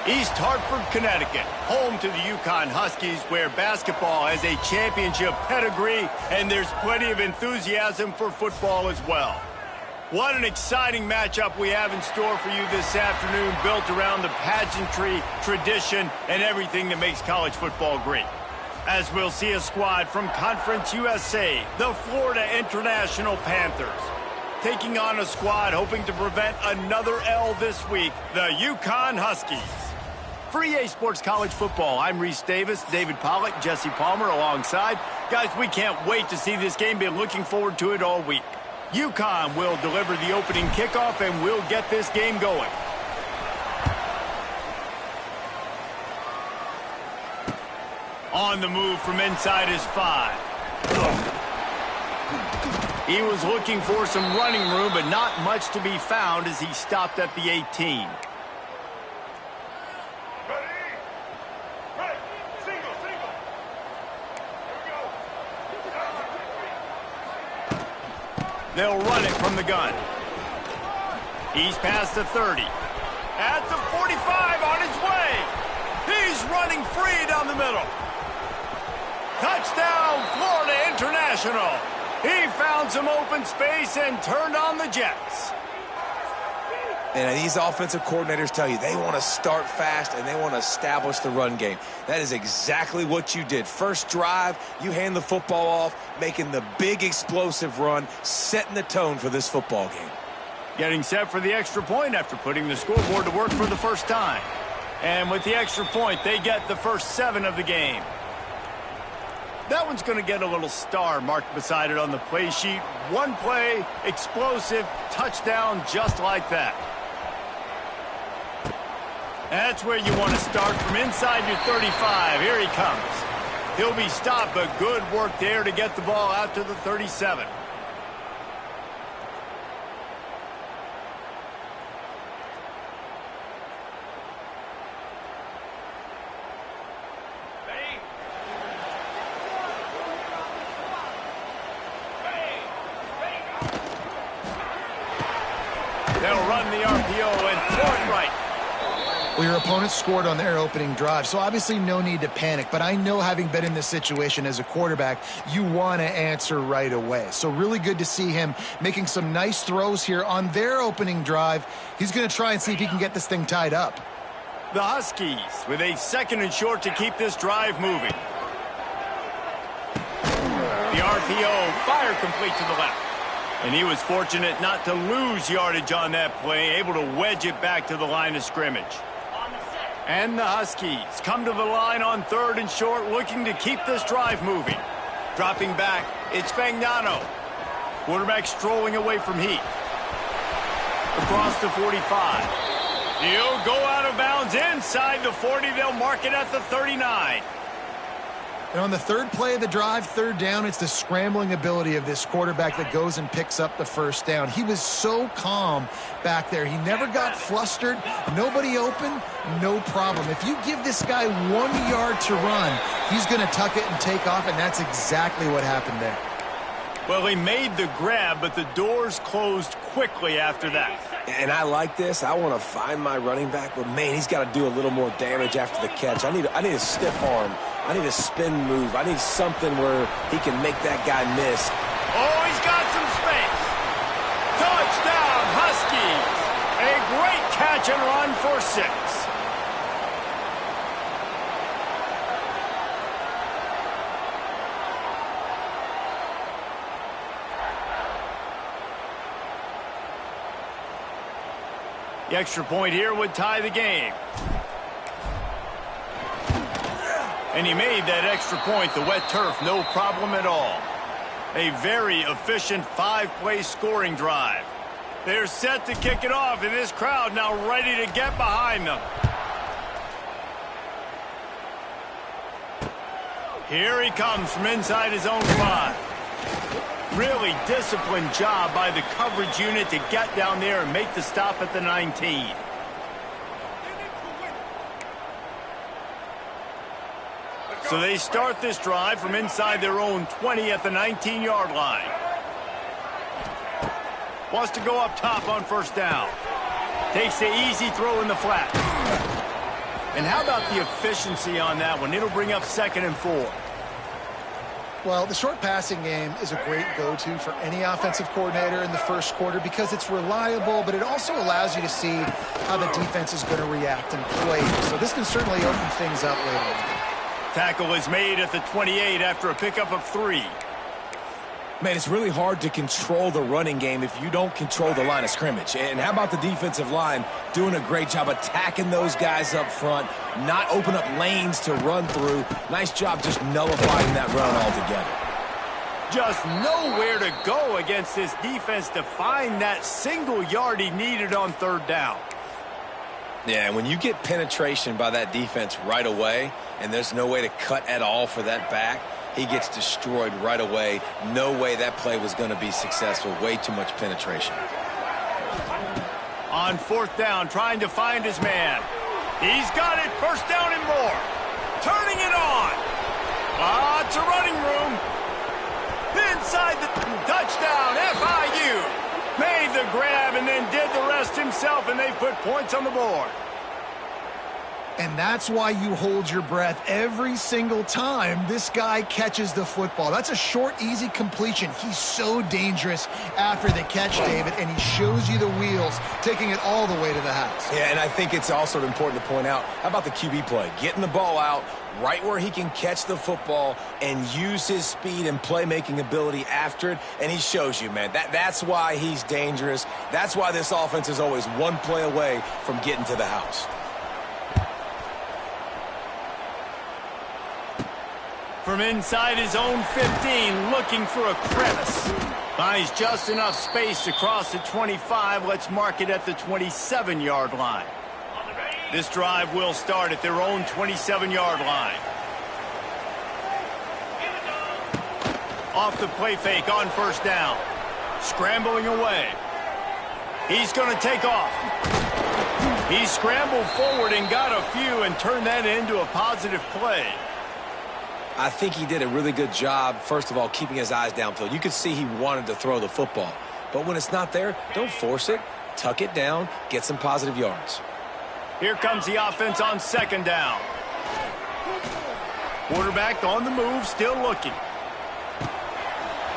East Hartford, Connecticut, home to the Uconn Huskies, where basketball has a championship pedigree and there's plenty of enthusiasm for football as well. What an exciting matchup we have in store for you this afternoon, built around the pageantry, tradition, and everything that makes college football great. As we'll see a squad from Conference USA, the Florida International Panthers, taking on a squad hoping to prevent another L this week, the Uconn Huskies. For EA Sports College Football, I'm Reese Davis, David Pollack, Jesse Palmer alongside. Guys, we can't wait to see this game. Been looking forward to it all week. Uconn will deliver the opening kickoff, and we'll get this game going. On the move from inside his 5. He was looking for some running room, but not much to be found as he stopped at the 18. They'll run it from the gun. He's past the 30. At the 45, on his way. He's running free down the middle. Touchdown, Florida International. He found some open space and turned on the Jets. And these offensive coordinators tell you they want to start fast and they want to establish the run game. That is exactly what you did. First drive, you hand the football off, making the big explosive run, setting the tone for this football game. Getting set for the extra point after putting the scoreboard to work for the first time. And with the extra point, they get the first 7 of the game. That one's going to get a little star marked beside it on the play sheet. One play, explosive, touchdown, just like that. That's where you want to start, from inside your 35. Here he comes. He'll be stopped, but good work there to get the ball out to the 37. They'll run the RPO and throw it right. Well, your opponent scored on their opening drive, so obviously no need to panic. But I know, having been in this situation as a quarterback, you want to answer right away. So really good to see him making some nice throws here on their opening drive. He's going to try and see if he can get this thing tied up. The Huskies with a 2nd and short to keep this drive moving. The RPO, fire complete to the left. And he was fortunate not to lose yardage on that play, able to wedge it back to the line of scrimmage. And the Huskies come to the line on 3rd and short, looking to keep this drive moving. Dropping back, it's Fagnano. Quarterback strolling away from heat. Across the 45. He'll go out of bounds inside the 40. They'll mark it at the 39. And on the 3rd play of the drive, 3rd down, it's the scrambling ability of this quarterback that goes and picks up the first down. He was so calm back there. He never got flustered. Nobody open, no problem. If you give this guy 1 yard to run, he's going to tuck it and take off, and that's exactly what happened there. Well, he made the grab, but the doors closed quickly after that. And I like this. I want to find my running back, but, man, he's got to do a little more damage after the catch. I need a stiff arm. I need a spin move. I need something where he can make that guy miss. Oh, he's got some space. Touchdown, Huskies. A great catch and run for 6. The extra point here would tie the game. And he made that extra point, the wet turf, no problem at all. A very efficient 5-play scoring drive. They're set to kick it off, and this crowd now ready to get behind them. Here he comes from inside his own 5. Really disciplined job by the coverage unit to get down there and make the stop at the 19. So they start this drive from inside their own 20 at the 19-yard line. Wants to go up top on 1st down. Takes the easy throw in the flat. And how about the efficiency on that one? It'll bring up 2nd and 4. Well, the short passing game is a great go-to for any offensive coordinator in the first quarter because it's reliable, but it also allows you to see how the defense is going to react and play. So this can certainly open things up later on. Tackle is made at the 28 after a pickup of 3. Man, it's really hard to control the running game if you don't control the line of scrimmage. And how about the defensive line doing a great job attacking those guys up front, not open up lanes to run through. Nice job just nullifying that run altogether. Just nowhere to go against this defense to find that single yard he needed on 3rd down. Yeah, when you get penetration by that defense right away, and there's no way to cut at all for that back, he gets destroyed right away. No way that play was going to be successful. Way too much penetration. On 4th down, trying to find his man. He's got it. 1st down and more. Turning it on. It's a running room. Inside the touchdown. FIU. Made the grab and then did the rest himself, and they put points on the board. And that's why you hold your breath every single time this guy catches the football. That's a short, easy completion. He's so dangerous after the catch, David, and he shows you the wheels, taking it all the way to the house. Yeah, and I think it's also important to point out, how about the QB play? Getting the ball out right where he can catch the football and use his speed and playmaking ability after it, and he shows you, man. That's why he's dangerous. That's why this offense is always one play away from getting to the house. From inside his own 15, looking for a crevice. Finds just enough space to cross the 25. Let's mark it at the 27-yard line. This drive will start at their own 27-yard line. Off the play fake on 1st down. Scrambling away. He's going to take off. He scrambled forward and got a few and turned that into a positive play. I think he did a really good job, first of all, keeping his eyes downfield. You could see he wanted to throw the football. But when it's not there, don't force it. Tuck it down. Get some positive yards. Here comes the offense on 2nd down. Quarterback on the move, still looking.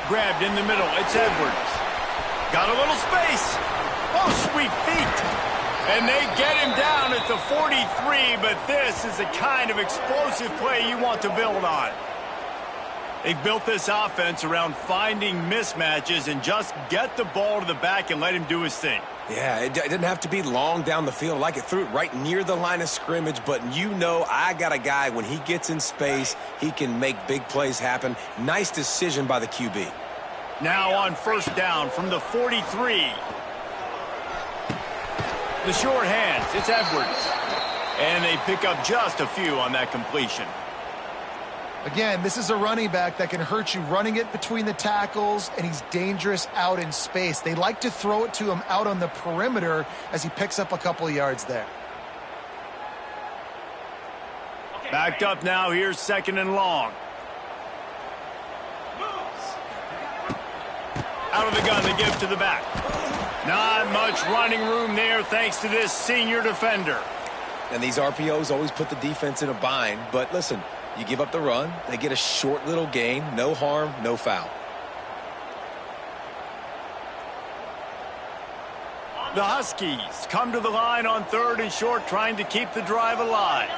Grabbed in the middle. It's Edwards. Got a little space. Oh, sweet feet. And they get him down at the 43, but this is the kind of explosive play you want to build on. They've built this offense around finding mismatches and just get the ball to the back and let him do his thing. Yeah, it didn't have to be long down the field. Like it threw it right near the line of scrimmage, but you know I got a guy, when he gets in space, he can make big plays happen. Nice decision by the QB. Now on 1st down from the 43. The short hands, it's Edwards. And they pick up just a few on that completion. Again, this is a running back that can hurt you running it between the tackles, and he's dangerous out in space. They like to throw it to him out on the perimeter as he picks up a couple of yards there. Backed up now, here's 2nd and long. Out of the gun, they give to the back. Not much running room there thanks to this senior defender. And these RPOs always put the defense in a bind, but listen, you give up the run, they get a short little gain, no harm, no foul. The Huskies come to the line on 3rd and short, trying to keep the drive alive.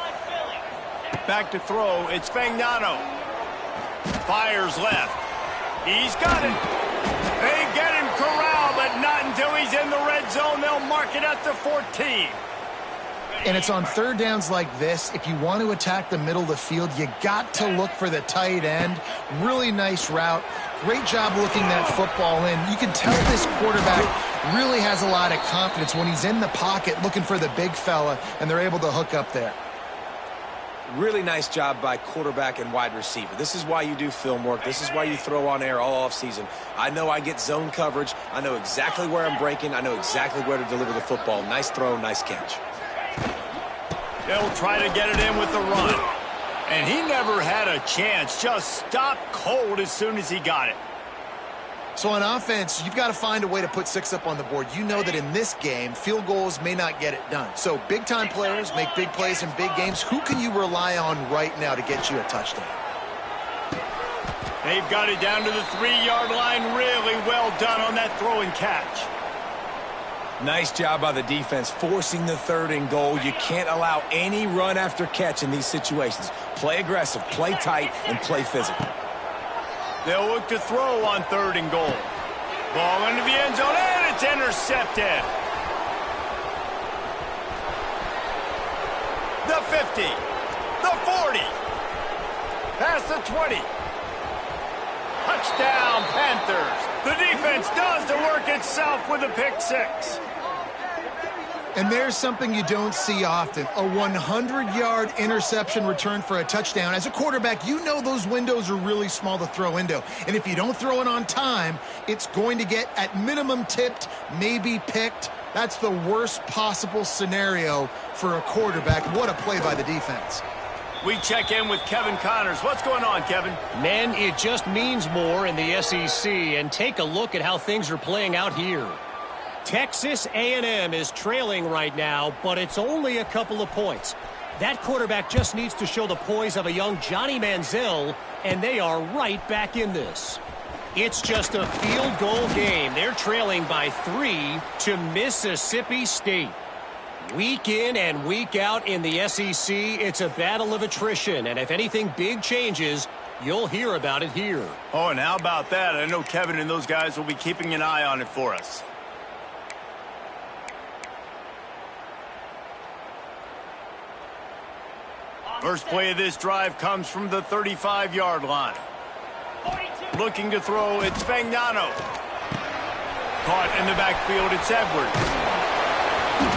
Back to throw, it's Fagnano. Fires left. He's got it. They get him corralled, but not until he's in the red zone. They'll mark it at the 14. And it's on 3rd downs like this. If you want to attack the middle of the field, you got to look for the tight end. Really nice route. Great job looking that football in. You can tell this quarterback really has a lot of confidence when he's in the pocket looking for the big fella, and they're able to hook up there. Really nice job by quarterback and wide receiver. This is why you do film work. This is why you throw on air all offseason. I know I get zone coverage. I know exactly where I'm breaking. I know exactly where to deliver the football. Nice throw, nice catch. They'll try to get it in with the run. And he never had a chance. Just stopped cold as soon as he got it. So on offense, you've got to find a way to put 6 up on the board. You know that in this game, field goals may not get it done. So big-time players make big plays in big games. Who can you rely on right now to get you a touchdown? They've got it down to the 3-yard line. Really well done on that throw and catch. Nice job by the defense forcing the 3rd and goal. You can't allow any run after catch in these situations. Play aggressive, play tight, and play physical. They'll look to throw on 3rd and goal. Ball into the end zone, and it's intercepted. The 50, the 40, past the 20. Touchdown, Panthers. The defense does the work itself with a pick 6. And there's something you don't see often, a 100-yard interception return for a touchdown. As a quarterback, you know those windows are really small to throw into. And if you don't throw it on time, it's going to get at minimum tipped, maybe picked. That's the worst possible scenario for a quarterback. What a play by the defense. We check in with Kevin Connors. What's going on, Kevin? Man, it just means more in the SEC, and take a look at how things are playing out here. Texas A&M is trailing right now, but it's only a couple of points. That quarterback just needs to show the poise of a young Johnny Manziel, and they are right back in this. It's just a field goal game. They're trailing by 3 to Mississippi State. Week in and week out in the SEC, it's a battle of attrition, and if anything big changes, you'll hear about it here. Oh, and how about that? I know Kevin and those guys will be keeping an eye on it for us. First play of this drive comes from the 35-yard line. Looking to throw, it's Fagnano. Caught in the backfield, it's Edwards.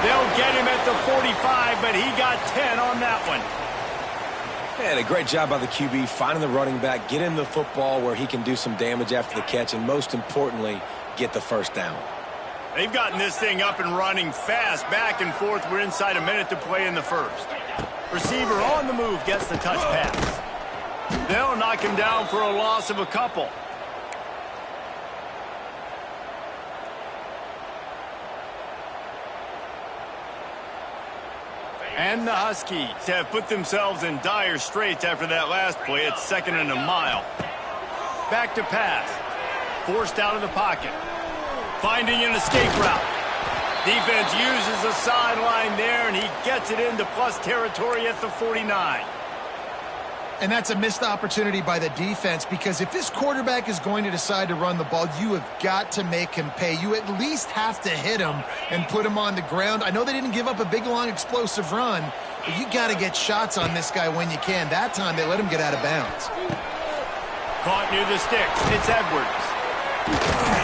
They'll get him at the 45, but he got 10 on that one. And a great job by the QB finding the running back, get him the football where he can do some damage after the catch, and most importantly, get the first down. They've gotten this thing up and running fast, back and forth. We're inside a minute to play in the first. Receiver on the move gets the touch pass. They'll knock him down for a loss of a couple. And the Huskies have put themselves in dire straits after that last play. It's 2nd and a mile. Back to pass. Forced out of the pocket. Finding an escape route. Defense uses the sideline there, and he gets it into plus territory at the 49. And that's a missed opportunity by the defense, because if this quarterback is going to decide to run the ball, you have got to make him pay. You at least have to hit him and put him on the ground. I know they didn't give up a big, long, explosive run, but you got to get shots on this guy when you can. That time, they let him get out of bounds. Caught near the sticks. It's Edwards.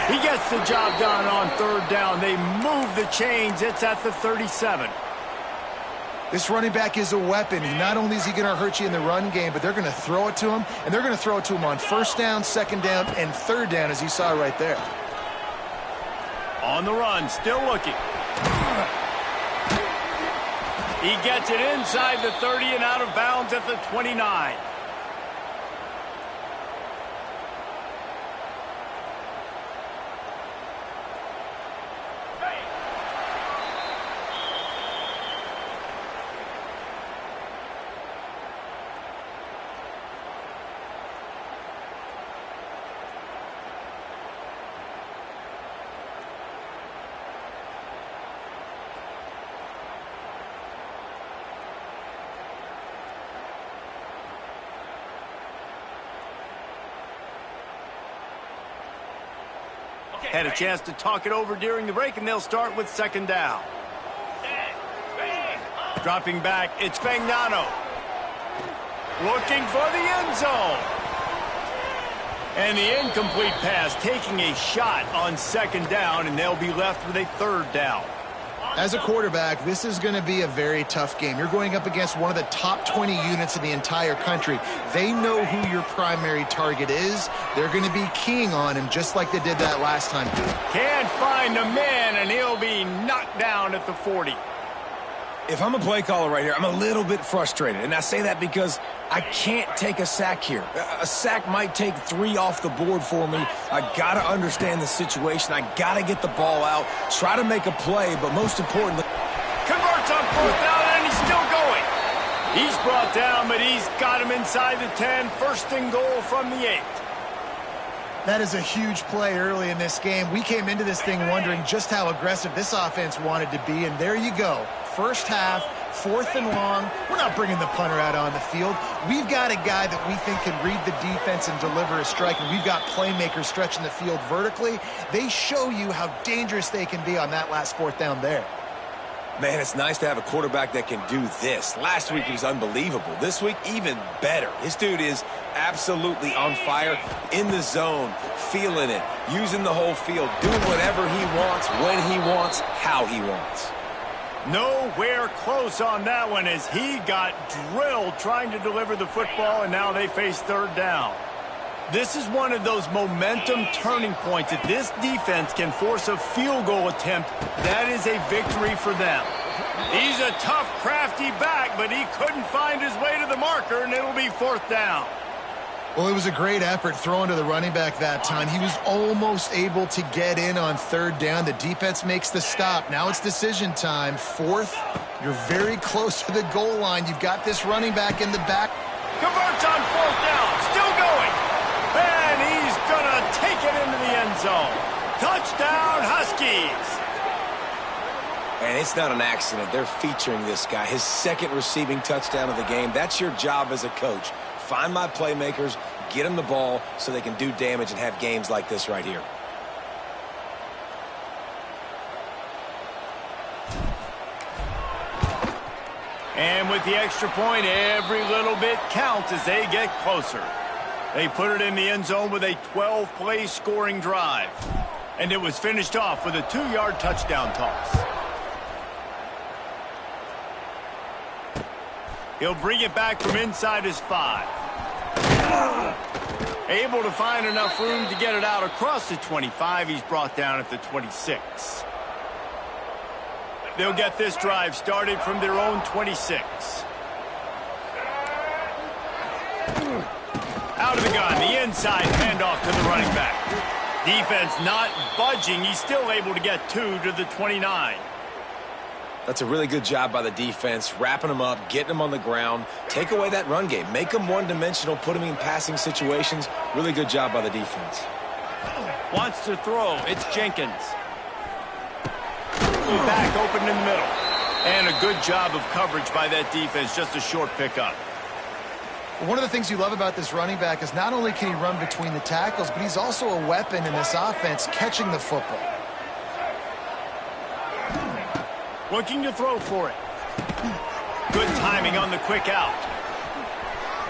He gets the job done on 3rd down. They move the chains. It's at the 37. This running back is a weapon. Not only is he going to hurt you in the run game, but they're going to throw it to him, and they're going to throw it to him on 1st down, 2nd down, and 3rd down, as you saw right there. On the run, still looking. He gets it inside the 30 and out of bounds at the 29. Had a chance to talk it over during the break, and they'll start with 2nd down. Dropping back, it's Fagnano. Looking for the end zone. And the incomplete pass, taking a shot on 2nd down, and they'll be left with a 3rd down. As a quarterback, this is going to be a very tough game. You're going up against one of the top 20 units in the entire country. They know who your primary target is. They're going to be keying on him just like they did that last time. Can't find a man, and he'll be knocked down at the 40. If I'm a play caller right here, I'm a little bit frustrated. And I say that because I can't take a sack here. A sack might take 3 off the board for me. I got to understand the situation. I got to get the ball out, try to make a play, but most importantly, Converts on 4th down, and he's still going. He's brought down, but he's got him inside the 10. First and goal from the 8. That is a huge play early in this game. We came into this thing wondering just how aggressive this offense wanted to be, and there you go. First half, 4th and long. We're not bringing the punter out on the field. We've got a guy that we think can read the defense and deliver a strike, and we've got playmakers stretching the field vertically. They show you how dangerous they can be on that last 4th down there. man, it's nice to have a quarterback that can do this. Last week he was unbelievable. This week, even better. This dude is absolutely on fire, in the zone, feeling it, using the whole field, doing whatever he wants, when he wants, how he wants. Nowhere close on that one as he got drilled trying to deliver the football, and now they face 3rd down. This is one of those momentum turning points. If this defense can force a field goal attempt, that is a victory for them. He's a tough, crafty back, but he couldn't find his way to the marker, and it'll be 4th down. Well, it was a great effort throwing to the running back that time. He was almost able to get in on 3rd down. The defense makes the stop. Now it's decision time. 4th, you're very close to the goal line. You've got this running back in the back. Converts on 4th down. Still going. And he's going to take it into the end zone. Touchdown, Huskies. And it's not an accident. They're featuring this guy. His 2nd receiving touchdown of the game. That's your job as a coach. Find my playmakers, get them the ball so they can do damage and have games like this right here. And with the extra point, every little bit counts as they get closer. They put it in the end zone with a 12-play scoring drive. And it was finished off with a 2-yard touchdown toss. He'll bring it back from inside his 5. Able to find enough room to get it out across the 25. He's brought down at the 26. They'll get this drive started from their own 26. Out of the gun, the inside handoff to the running back. Defense not budging. He's still able to get 2 to the 29. That's a really good job by the defense, wrapping them up, getting them on the ground, take away that run game, make them one-dimensional, put them in passing situations. Really good job by the defense. Wants to throw. It's Jenkins. Back open in the middle. And a good job of coverage by that defense, just a short pickup. One of the things you love about this running back is not only can he run between the tackles, but he's also a weapon in this offense, catching the football. Looking to throw for it. Good timing on the quick out.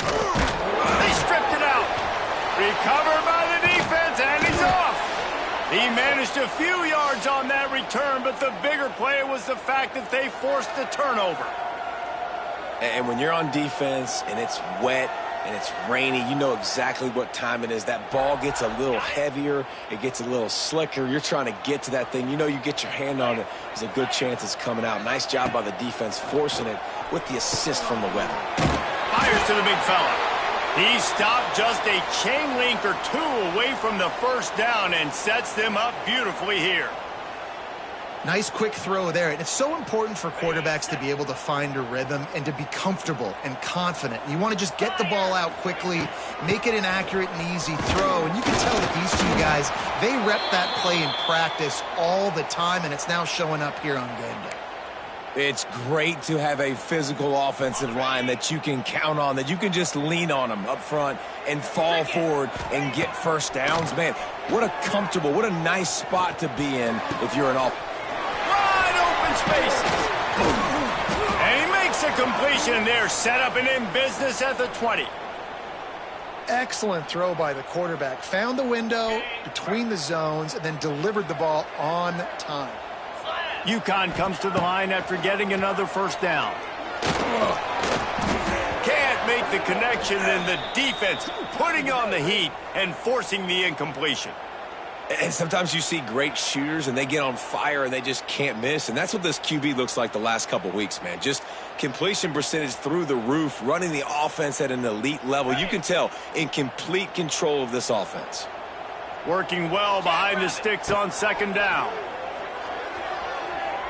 They stripped it out. Recovered by the defense, and he's off. He managed a few yards on that return, but the bigger play was the fact that they forced the turnover. And when you're on defense and it's wet and it's rainy, you know exactly what time it is. That ball gets a little heavier. It gets a little slicker. You're trying to get to that thing. You know you get your hand on it. There's a good chance it's coming out. Nice job by the defense forcing it with the assist from the weather. Fires to the big fella. He stopped just a chain link or 2 away from the 1st down and sets them up beautifully here. Nice quick throw there. And it's so important for quarterbacks to be able to find a rhythm and to be comfortable and confident. You want to just get the ball out quickly, make it an accurate and easy throw. And you can tell that these 2 guys, they rep that play in practice all the time, and it's now showing up here on game day. It's great to have a physical offensive line that you can count on, that you can just lean on them up front and fall forward and get 1st downs. Man, what a comfortable, what a nice spot to be in if you're an offense. Spaces. And he makes a completion there, set up and in business at the 20. Excellent throw by the quarterback. Found the window between the zones and then delivered the ball on time. Uconn comes to the line after getting another 1st down. Can't make the connection, and the defense putting on the heat and forcing the incompletion. And sometimes you see great shooters and they get on fire and they just can't miss. And that's what this QB looks like the last couple weeks, man. Just completion percentage through the roof, running the offense at an elite level. You can tell in complete control of this offense. Working well behind the sticks on second down.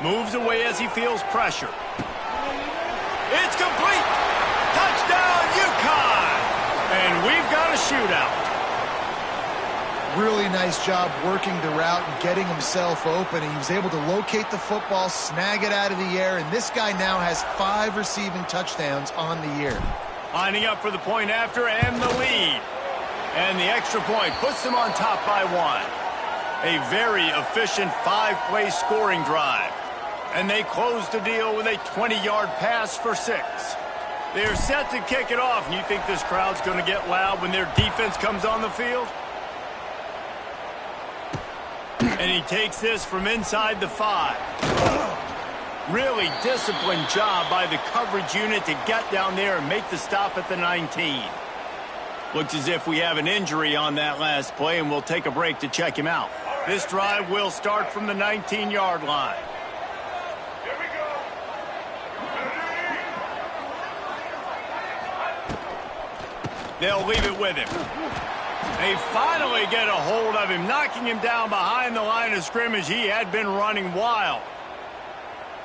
Moves away as he feels pressure. It's complete. Touchdown, Uconn. And we've got a shootout. Really nice job working the route and getting himself open. He was able to locate the football, snag it out of the air, and this guy now has 5 receiving touchdowns on the year. Lining up for the point after and the lead. And the extra point puts them on top by 1. A very efficient 5-play scoring drive. And they close the deal with a 20-yard pass for 6. They're set to kick it off, and you think this crowd's going to get loud when their defense comes on the field? And he takes this from inside the 5. Really disciplined job by the coverage unit to get down there and make the stop at the 19. Looks as if we have an injury on that last play, and we'll take a break to check him out. This drive will start from the 19-yard line. Here we go. They'll leave it with him. They finally get a hold of him, knocking him down behind the line of scrimmage. He had been running wild.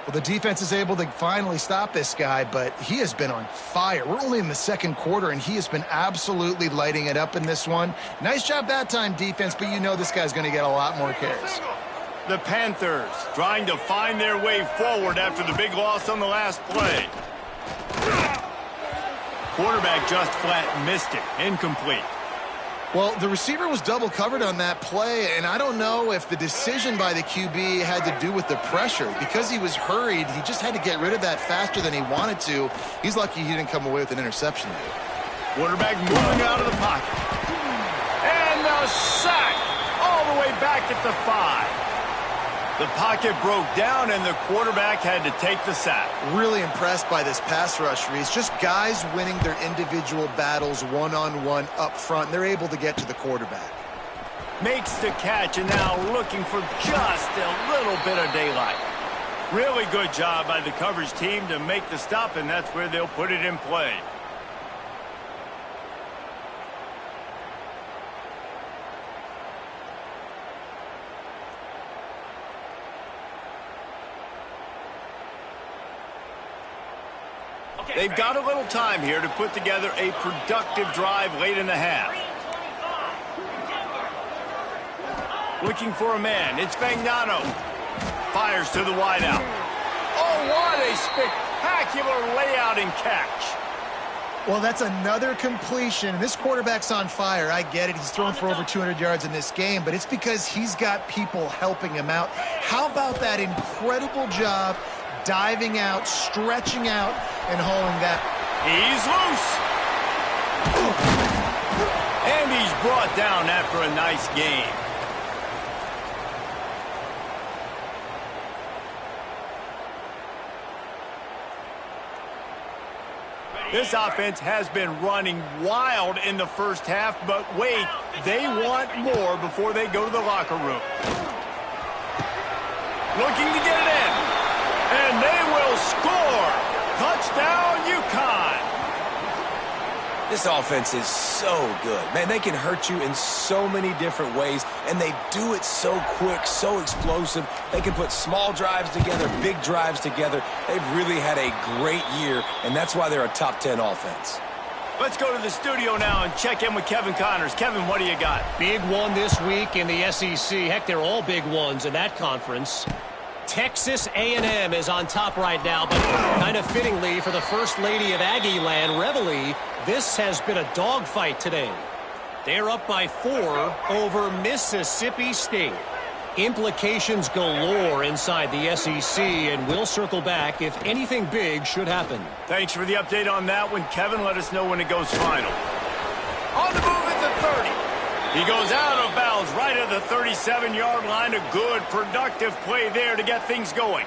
Well, the defense is able to finally stop this guy, but he has been on fire. We're only in the second quarter, and he has been absolutely lighting it up in this one. Nice job that time, defense, but you know this guy's going to get a lot more carries. The Panthers trying to find their way forward after the big loss on the last play. Quarterback just flat missed it. Incomplete. Well, the receiver was double covered on that play, and I don't know if the decision by the QB had to do with the pressure. Because he was hurried, he just had to get rid of that faster than he wanted to. He's lucky he didn't come away with an interception. Quarterback moving out of the pocket. And the sack all the way back at the 5. The pocket broke down, and the quarterback had to take the sack. Really impressed by this pass rush, Reese. Just guys winning their individual battles one-on-one up front. They're able to get to the quarterback. Makes the catch, and now looking for just a little bit of daylight. Really good job by the coverage team to make the stop, and that's where they'll put it in play. They've got a little time here to put together a productive drive late in the half. Looking for a man. It's Fagnano. Fires to the wideout. Oh, what a spectacular layout and catch. Well, that's another completion. This quarterback's on fire. I get it. He's thrown for over 200 yards in this game, but it's because he's got people helping him out. How about that incredible job diving out, stretching out, and hauling that? He's loose. And he's brought down after a nice game. This offense has been running wild in the first half, but wait, they want more before they go to the locker room. Looking to get it in. And they will score. Touchdown, Uconn. This offense is so good. Man, they can hurt you in so many different ways, and they do it so quick, so explosive. They can put small drives together, big drives together. They've really had a great year, and that's why they're a top 10 offense. Let's go to the studio now and check in with Kevin Connors. Kevin, what do you got? Big one this week in the SEC. Heck, they're all big ones in that conference. Texas A&M is on top right now, but kind of fittingly for the First Lady of Aggie Land, Reveille, this has been a dogfight today. They're up by 4 over Mississippi State. Implications galore inside the SEC, and we'll circle back if anything big should happen. Thanks for the update on that one, Kevin. Let us know when it goes final. On the move at the 30. He goes out of bounds right at the 37-yard line. A good, productive play there to get things going.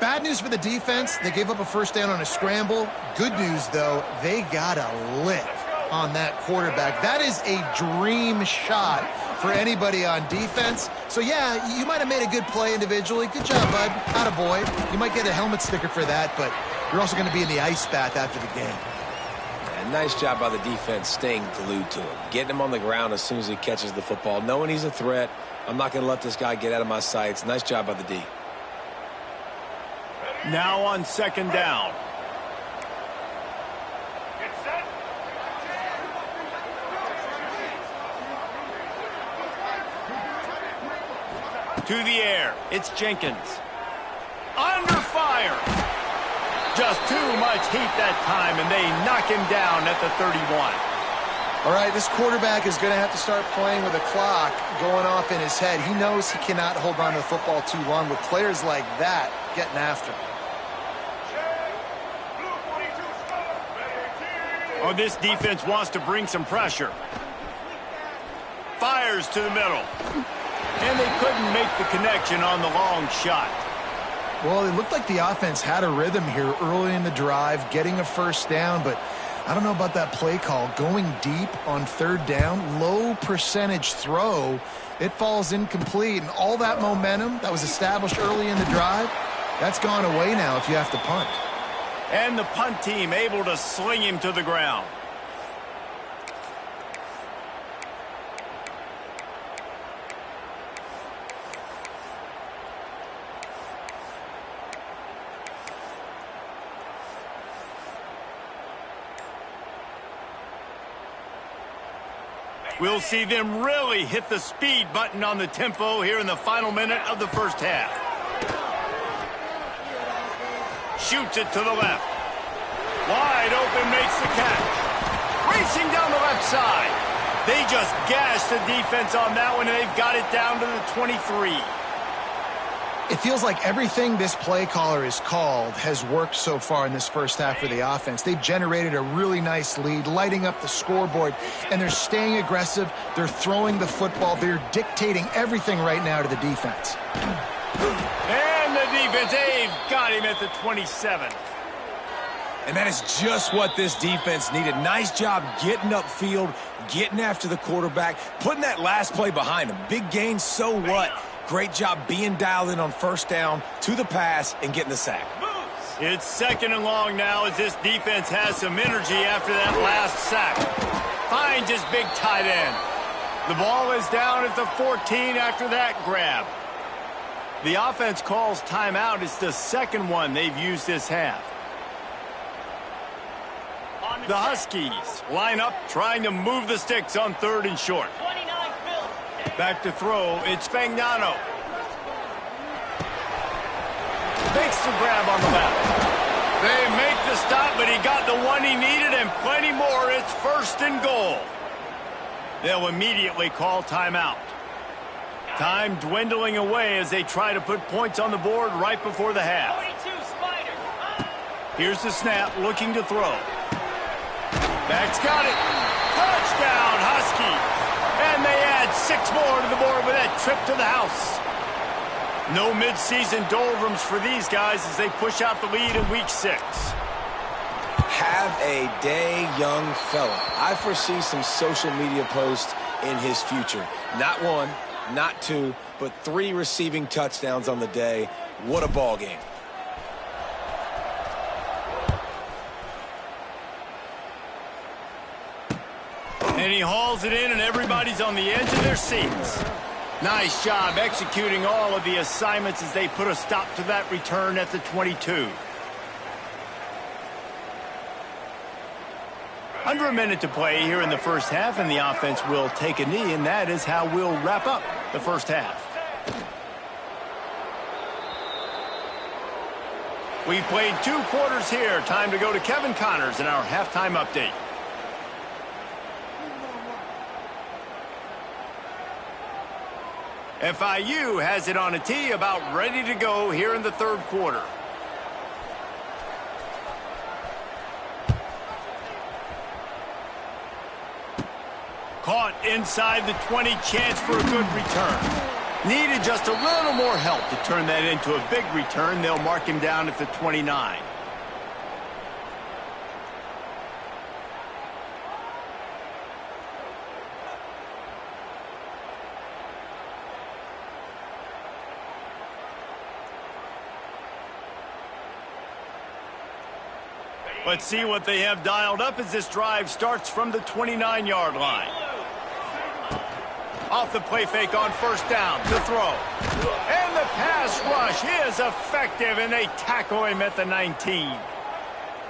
Bad news for the defense. They gave up a first down on a scramble. Good news, though, they got a lick on that quarterback. That is a dream shot for anybody on defense. So, yeah, you might have made a good play individually. Good job, bud. Attaboy. You might get a helmet sticker for that, but you're also going to be in the ice bath after the game. Yeah, nice job by the defense staying glued to him, getting him on the ground as soon as he catches the football, knowing he's a threat. I'm not going to let this guy get out of my sights. Nice job by the D. Now on second down. Get set. To the air. It's Jenkins. Under fire. Just too much heat that time, and they knock him down at the 31. All right, this quarterback is going to have to start playing with a clock going off in his head. He knows he cannot hold on to the football too long with players like that getting after him. Oh, this defense wants to bring some pressure. Fires to the middle. And they couldn't make the connection on the long shot. Well, it looked like the offense had a rhythm here early in the drive, getting a first down, but I don't know about that play call. Going deep on third down, low percentage throw, it falls incomplete, and all that momentum that was established early in the drive, that's gone away now if you have to punt. And the punt team able to sling him to the ground. We'll see them really hit the speed button on the tempo here in the final minute of the first half. Shoots it to the left. Wide open, makes the catch. Racing down the left side. They just gashed the defense on that one, and they've got it down to the 23. It feels like everything this play caller has called has worked so far in this first half for the offense. They've generated a really nice lead, lighting up the scoreboard, and they're staying aggressive. They're throwing the football. They're dictating everything right now to the defense. And the defense, they've got him at the 27. And that is just what this defense needed. Nice job getting upfield, getting after the quarterback, putting that last play behind him. Big gain, so what? Great job being dialed in on first down to the pass and getting the sack. It's second and long now as this defense has some energy after that last sack. Finds his big tight end. The ball is down at the 14 after that grab. The offense calls timeout. It's the second one they've used this half. The Huskies line up trying to move the sticks on third and short. Back to throw, it's Fagnano. Makes the grab on the left. They make the stop, but he got the one he needed and plenty more. It's first and goal. They'll immediately call timeout. Time dwindling away as they try to put points on the board right before the half. Here's the snap, looking to throw. Back's got it. Touchdown, Huskies. And they add 6 more to the board with that trip to the house. No midseason doldrums for these guys as they push out the lead in week 6. Have a day, young fella. I foresee some social media posts in his future. Not 1, not 2, but 3 receiving touchdowns on the day. What a ball game. And he hauls it in, and everybody's on the edge of their seats. Nice job executing all of the assignments as they put a stop to that return at the 22. Under a minute to play here in the first half, and the offense will take a knee, and that is how we'll wrap up the first half. We've played 2 quarters here. Time to go to Kevin Connors in our halftime update. FIU has it on a tee, about ready to go here in the third quarter. Caught inside the 20, chance for a good return. Needed just a little more help to turn that into a big return. They'll mark him down at the 29. Let's see what they have dialed up as this drive starts from the 29-yard line. Off the play fake on first down, the throw. And the pass rush is effective, and they tackle him at the 19.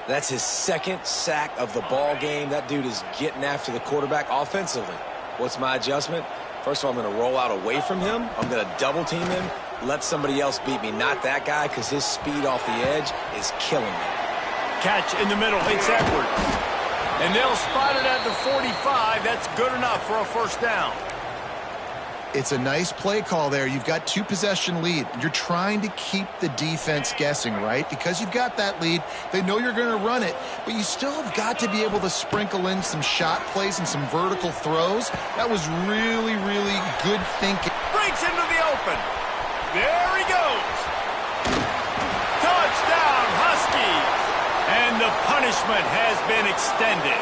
That's his second sack of the ball game. That dude is getting after the quarterback offensively. What's my adjustment? First of all, I'm going to roll out away from him. I'm going to double team him. Let somebody else beat me, not that guy, because his speed off the edge is killing me. Catch in the middle. It's Edwards. And they'll spot it at the 45. That's good enough for a first down. It's a nice play call there. You've got 2-possession lead. You're trying to keep the defense guessing, right? Because you've got that lead, they know you're going to run it, but you still have got to be able to sprinkle in some shot plays and some vertical throws. That was really, really good thinking. Breaks into the open. There he goes. Touchdown, Huskies. And the punishment has been extended.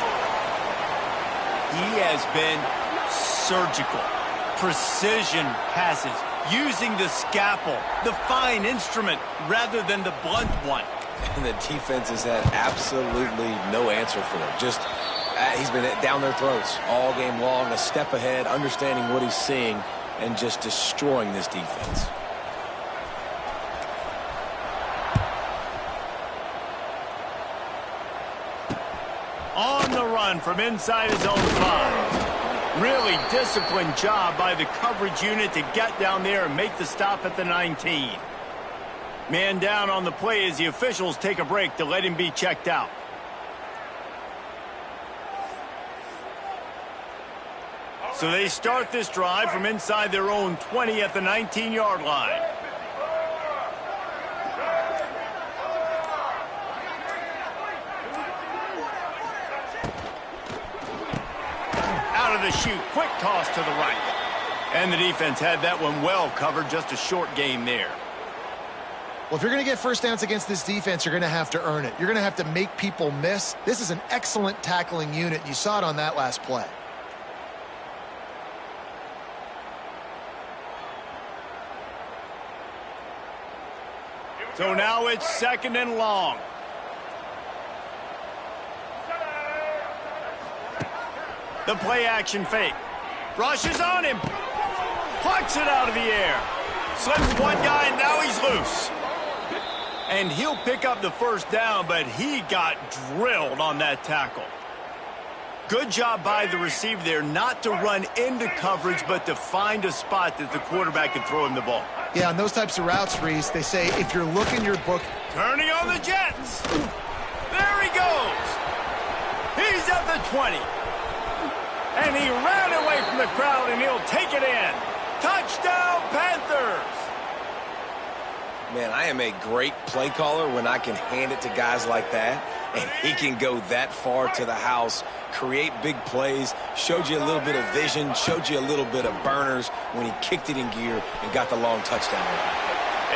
He has been surgical. Precision passes, using the scalpel, the fine instrument, rather than the blunt one. And the defense has had absolutely no answer for it. Just, he's been down their throats all game long, a step ahead, understanding what he's seeing, and just destroying this defense. On the run from inside his own 5. Really disciplined job by the coverage unit to get down there and make the stop at the 19. Man down on the play as the officials take a break to let him be checked out. So they start this drive from inside their own 20 at the 19-yard line. The shoot, quick toss to the right. And the defense had that one well covered, just a short game there. Well, if you're going to get first downs against this defense, you're going to have to earn it. You're going to have to make people miss. This is an excellent tackling unit. You saw it on that last play. So now it's 2nd and long. The play action fake. Rushes on him. Plucks it out of the air. Slips one guy, and now he's loose. And he'll pick up the first down, but he got drilled on that tackle. Good job by the receiver there not to run into coverage, but to find a spot that the quarterback can throw him the ball. Yeah, on those types of routes, Reese, they say if you're looking your book. Turning on the Jets. There he goes. He's at the 20. And he ran away from the crowd, and he'll take it in. Touchdown, Panthers! Man, I am a great play caller when I can hand it to guys like that, and he can go that far to the house, create big plays, showed you a little bit of vision, showed you a little bit of burners when he kicked it in gear and got the long touchdown run.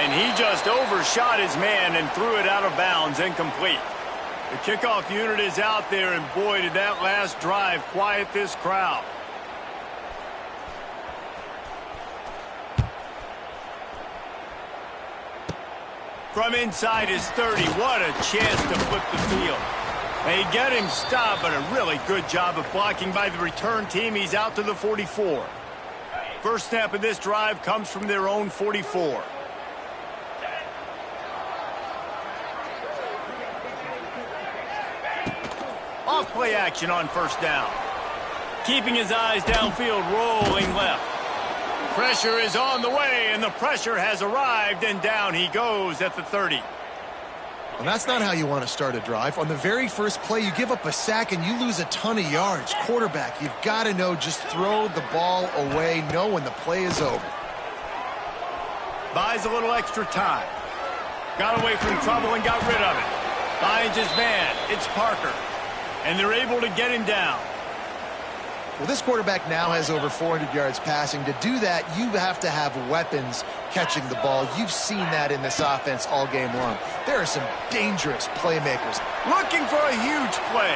And he just overshot his man and threw it out of bounds, incomplete. The kickoff unit is out there, and boy, did that last drive quiet this crowd. From inside his 30, what a chance to flip the field. They get him stopped, but a really good job of blocking by the return team. He's out to the 44. First snap of this drive comes from their own 44. Off play action on first down. Keeping his eyes downfield, rolling left. Pressure is on the way, and the pressure has arrived, and down he goes at the 30. And that's not how you want to start a drive. On the very first play, you give up a sack and you lose a ton of yards. Quarterback, you've got to know, just throw the ball away, know when the play is over. Buys a little extra time. Got away from trouble and got rid of it. Finds his man. It's Parker. And they're able to get him down. Well, this quarterback now has over 400 yards passing. To do that, you have to have weapons catching the ball. You've seen that in this offense all game long. There are some dangerous playmakers. Looking for a huge play.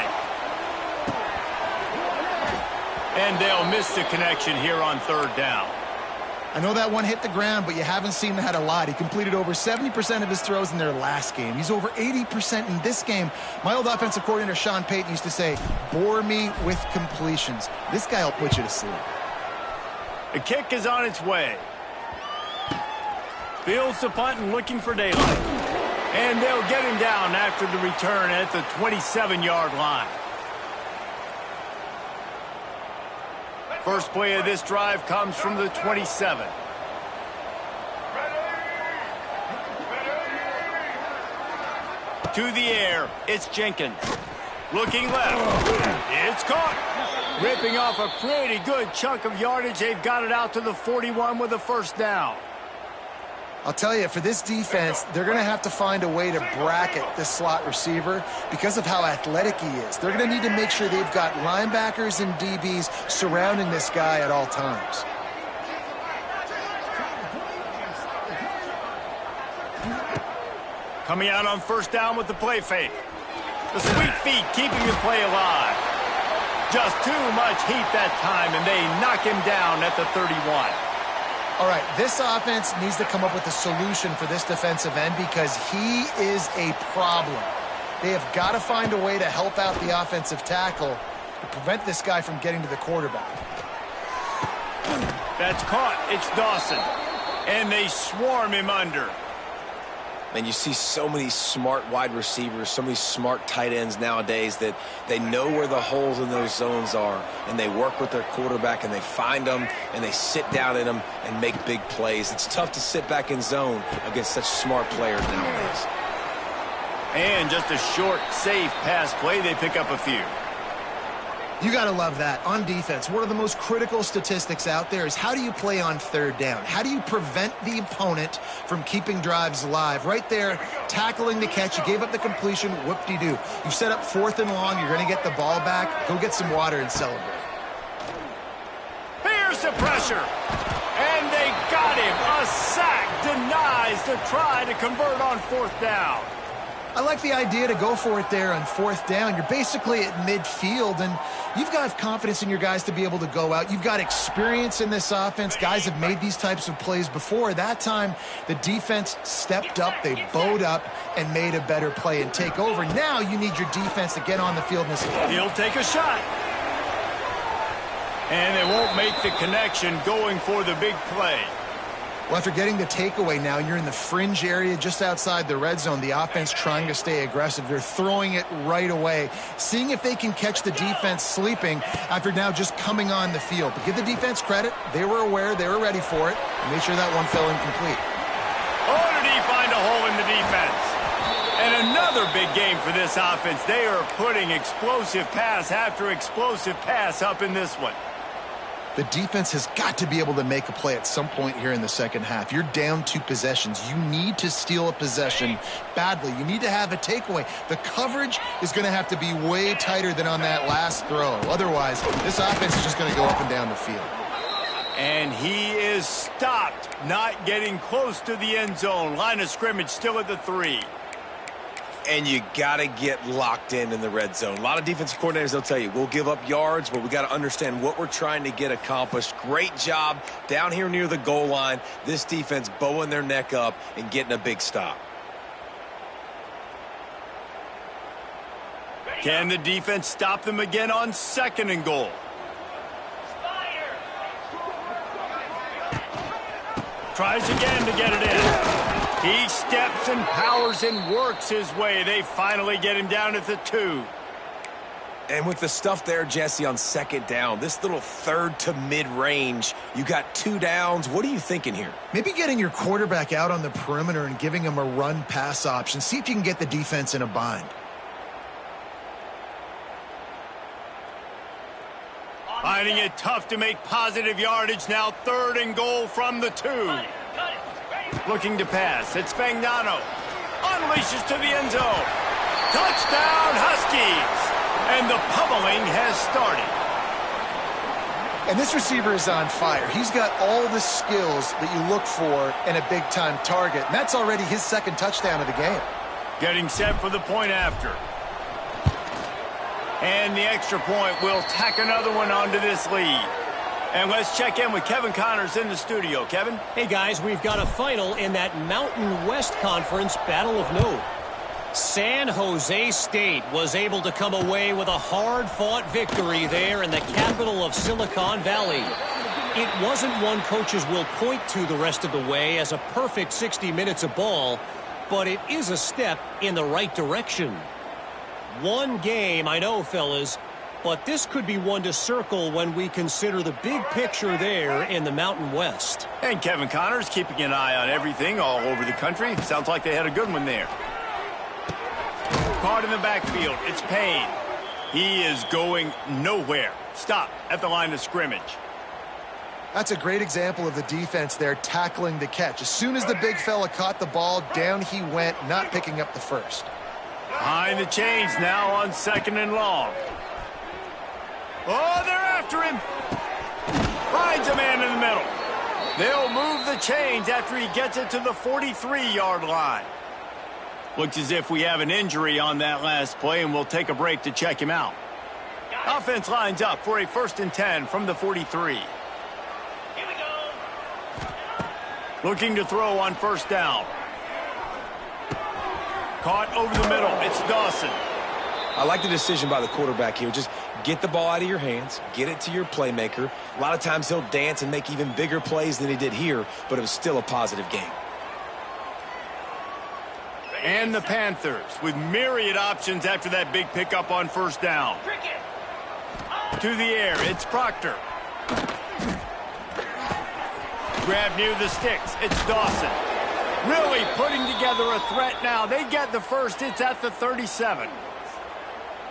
And they'll miss the connection here on third down. I know that one hit the ground, but you haven't seen that a lot. He completed over 70% of his throws in their last game. He's over 80% in this game. My old offensive coordinator, Sean Payton, used to say, bore me with completions. This guy will put you to sleep. The kick is on its way. Fields the punt and looking for daylight. And they'll get him down after the return at the 27-yard line. First play of this drive comes from the 27. To the air, it's Jenkins. Looking left. It's caught. Ripping off a pretty good chunk of yardage. They've got it out to the 41 with a first down. I'll tell you, for this defense, they're going to have to find a way to bracket this slot receiver because of how athletic he is. They're going to need to make sure they've got linebackers and DBs surrounding this guy at all times. Coming out on first down with the play fake. The sweet feet keeping the play alive. Just too much heat that time, and they knock him down at the 31. All right, this offense needs to come up with a solution for this defensive end because he is a problem. They have got to find a way to help out the offensive tackle to prevent this guy from getting to the quarterback. That's caught. It's Dawson. And they swarm him under. And you see so many smart wide receivers, so many smart tight ends nowadays that they know where the holes in those zones are, and they work with their quarterback, and they find them, and they sit down in them and make big plays. It's tough to sit back in zone against such smart players nowadays. And just a short, safe pass play, they pick up a few. You got to love that. On defense, one of the most critical statistics out there is how do you play on third down? How do you prevent the opponent from keeping drives alive? Right there, tackling the catch. You gave up the completion. Whoop-de-doo. You set up 4th and long. You're going to get the ball back. Go get some water and celebrate. Here's the pressure. And they got him. A sack denies the try to convert on 4th down. I like the idea to go for it there on 4th down. You're basically at midfield, and you've got confidence in your guys to be able to go out. You've got experience in this offense. Guys have made these types of plays before. That time, the defense stepped up, they bowed up, and made a better play and take over. Now you need your defense to get on the field in this game. He'll take a shot. And they won't make the connection going for the big play. Well, after getting the takeaway now, you're in the fringe area just outside the red zone. The offense trying to stay aggressive. They're throwing it right away, seeing if they can catch the defense sleeping after now just coming on the field. But give the defense credit. They were aware. They were ready for it. And made sure that one fell incomplete. Oh, did he find a hole in the defense? And another big game for this offense. They are putting explosive pass after explosive pass up in this one. The defense has got to be able to make a play at some point here in the second half. You're down 2 possessions. You need to steal a possession badly. You need to have a takeaway. The coverage is going to have to be way tighter than on that last throw. Otherwise, this offense is just going to go up and down the field. And he is stopped, not getting close to the end zone. Line of scrimmage still at the 3. And you got to get locked in the red zone. A lot of defensive coordinators, they'll tell you, we'll give up yards, but we got to understand what we're trying to get accomplished. Great job down here near the goal line. This defense bowing their neck up and getting a big stop. Can the defense stop them again on 2nd and goal? Tries again to get it in. He steps and powers and works his way. They finally get him down at the 2. And with the stuff there, Jesse, on 2nd down, this little 3rd to mid-range, you got 2 downs. What are you thinking here? Maybe getting your quarterback out on the perimeter and giving him a run-pass option. See if you can get the defense in a bind. Finding it tough to make positive yardage now. 3rd and goal from the 2. Looking to pass. It's Fagnano. Unleashes to the end zone. Touchdown, Huskies. And the pummeling has started. And this receiver is on fire. He's got all the skills that you look for in a big-time target. And that's already his 2nd touchdown of the game. Getting set for the point after. And the extra point will tack another one onto this lead. And let's check in with Kevin Connors in the studio. Kevin? Hey, guys, we've got a final in that Mountain West Conference battle of note. San Jose State was able to come away with a hard-fought victory there in the capital of Silicon Valley. It wasn't one coaches will point to the rest of the way as a perfect 60 minutes of ball, but it is a step in the right direction. One game, I know, fellas, but this could be one to circle when we consider the big picture there in the Mountain West. And Kevin Connors keeping an eye on everything all over the country. Sounds like they had a good one there. Caught in the backfield. It's Payne. He is going nowhere. Stop at the line of scrimmage. That's a great example of the defense there tackling the catch. As soon as the big fella caught the ball, down he went, not picking up the first. Behind the chains now on 2nd and long. Oh, they're after him. Finds a man in the middle. They'll move the chains after he gets it to the 43-yard line. Looks as if we have an injury on that last play, and we'll take a break to check him out. Offense lines up for a 1st and 10 from the 43. Here we go. Looking to throw on 1st down. Caught over the middle. It's Dawson. I like the decision by the quarterback here. Just get the ball out of your hands, get it to your playmaker. A lot of times he'll dance and make even bigger plays than he did here, but it was still a positive game. And the Panthers with myriad options after that big pickup on 1st down. To the air, it's Proctor. Grab near the sticks, it's Dawson. Really putting together a threat now. They get the first, it's at the 37.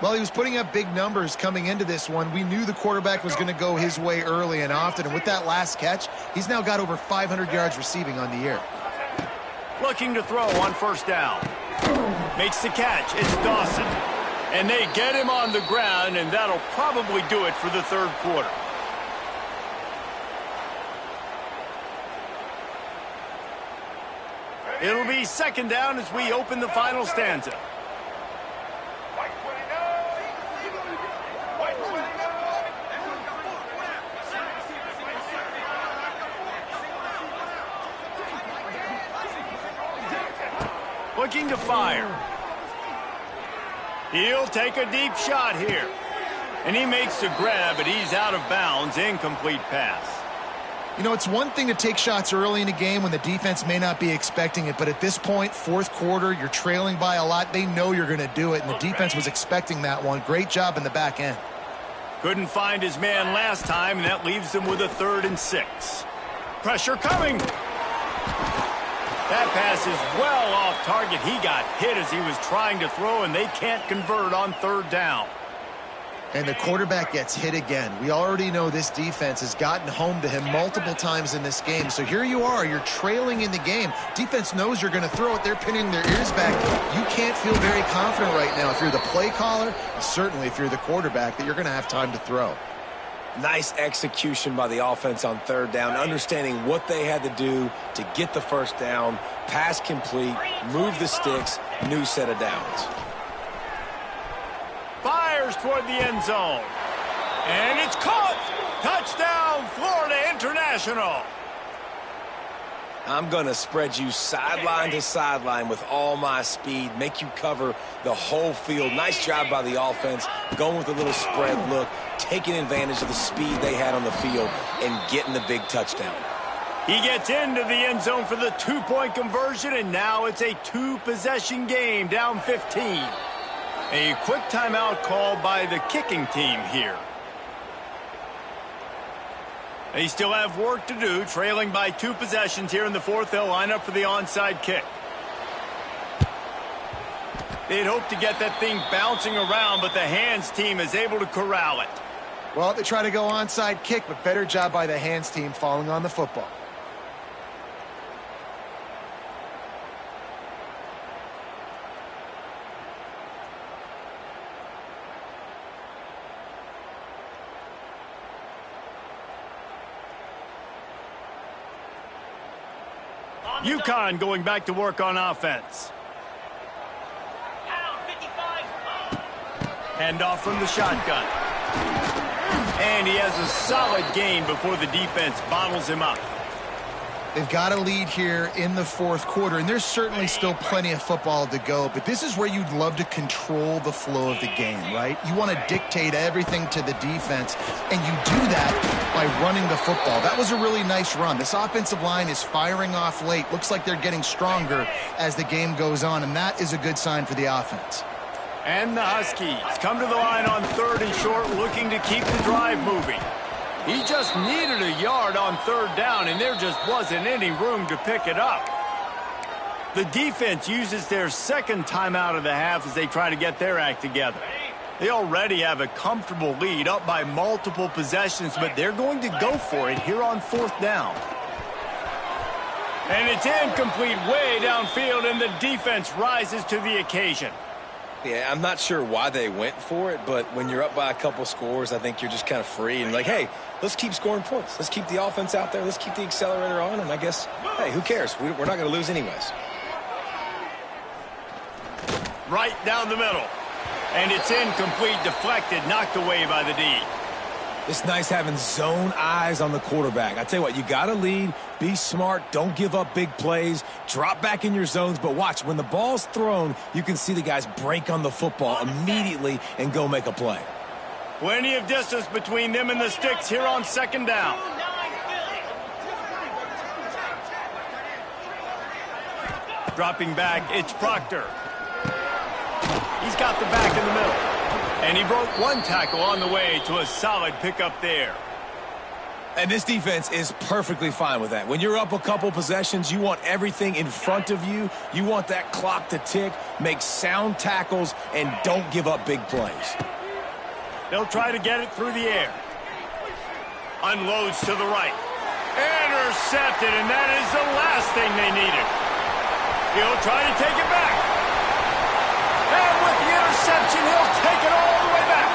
Well, he was putting up big numbers coming into this one. We knew the quarterback was going to go his way early and often, and with that last catch, he's now got over 500 yards receiving on the year. Looking to throw on 1st down. Makes the catch. It's Dawson. And they get him on the ground, and that'll probably do it for the 3rd quarter. It'll be 2nd down as we open the final stanza. Looking to fire. He'll take a deep shot here. And he makes the grab, but he's out of bounds. Incomplete pass. You know, it's one thing to take shots early in a game when the defense may not be expecting it, but at this point, 4th quarter, you're trailing by a lot. They know you're going to do it, and the defense was expecting that one. Great job in the back end. Couldn't find his man last time, and that leaves them with a 3rd and 6. Pressure coming. That pass is well off target. He got hit as he was trying to throw, and they can't convert on 3rd down. And the quarterback gets hit again. We already know this defense has gotten home to him multiple times in this game. So here you are. You're trailing in the game. Defense knows you're going to throw it. They're pinning their ears back. You can't feel very confident right now if you're the play caller, and certainly if you're the quarterback, that you're going to have time to throw. Nice execution by the offense on 3rd down, understanding what they had to do to get the 1st down, pass complete, move the sticks, new set of downs. Fires toward the end zone. And it's caught. Touchdown, Florida International. I'm going to spread you sideline to sideline with all my speed, make you cover the whole field. Nice job by the offense, going with a little spread look, taking advantage of the speed they had on the field, and getting the big touchdown. He gets into the end zone for the 2-point conversion, and now it's a 2-possession game, down 15. A quick timeout called by the kicking team here. They still have work to do, trailing by 2 possessions here in the 4th. They'll line up for the onside kick. They'd hope to get that thing bouncing around, but the hands team is able to corral it. Well, they try to go onside kick, but better job by the hands team falling on the football. Uconn going back to work on offense. Hand off from the shotgun. And and he has a solid gain before the defense bottles him up. They've got a lead here in the fourth quarter, and there's certainly still plenty of football to go, but this is where you'd love to control the flow of the game, right? You want to dictate everything to the defense, and you do that by running the football. That was a really nice run. This offensive line is firing off late. Looks like they're getting stronger as the game goes on, and that is a good sign for the offense. And the Huskies come to the line on 3rd and short, looking to keep the drive moving. He just needed a yard on 3rd down, and there just wasn't any room to pick it up. The defense uses their second timeout of the half as they try to get their act together. They already have a comfortable lead, up by multiple possessions, but they're going to go for it here on 4th down. And it's incomplete way downfield, and the defense rises to the occasion. Yeah, I'm not sure why they went for it, but when you're up by a couple scores, I think you're just kind of free and like, hey, let's keep scoring points. Let's keep the offense out there. Let's keep the accelerator on, and I guess, hey, who cares? We're not going to lose anyways. Right down the middle. And it's incomplete, deflected, knocked away by the D. It's nice having zone eyes on the quarterback. I tell you what, you got to lead, be smart, don't give up big plays, drop back in your zones, but watch, when the ball's thrown, you can see the guys break on the football immediately and go make a play. Plenty of distance between them and the sticks here on 2nd down. Dropping back, it's Proctor. He's got the back in the middle. And he broke one tackle on the way to a solid pickup there. And this defense is perfectly fine with that. When you're up a couple possessions, you want everything in front of you. You want that clock to tick, make sound tackles, and don't give up big plays. They'll try to get it through the air. Unloads to the right. Intercepted, and that is the last thing they needed. He'll try to take it back. And with the interception, he'll take it all the way back.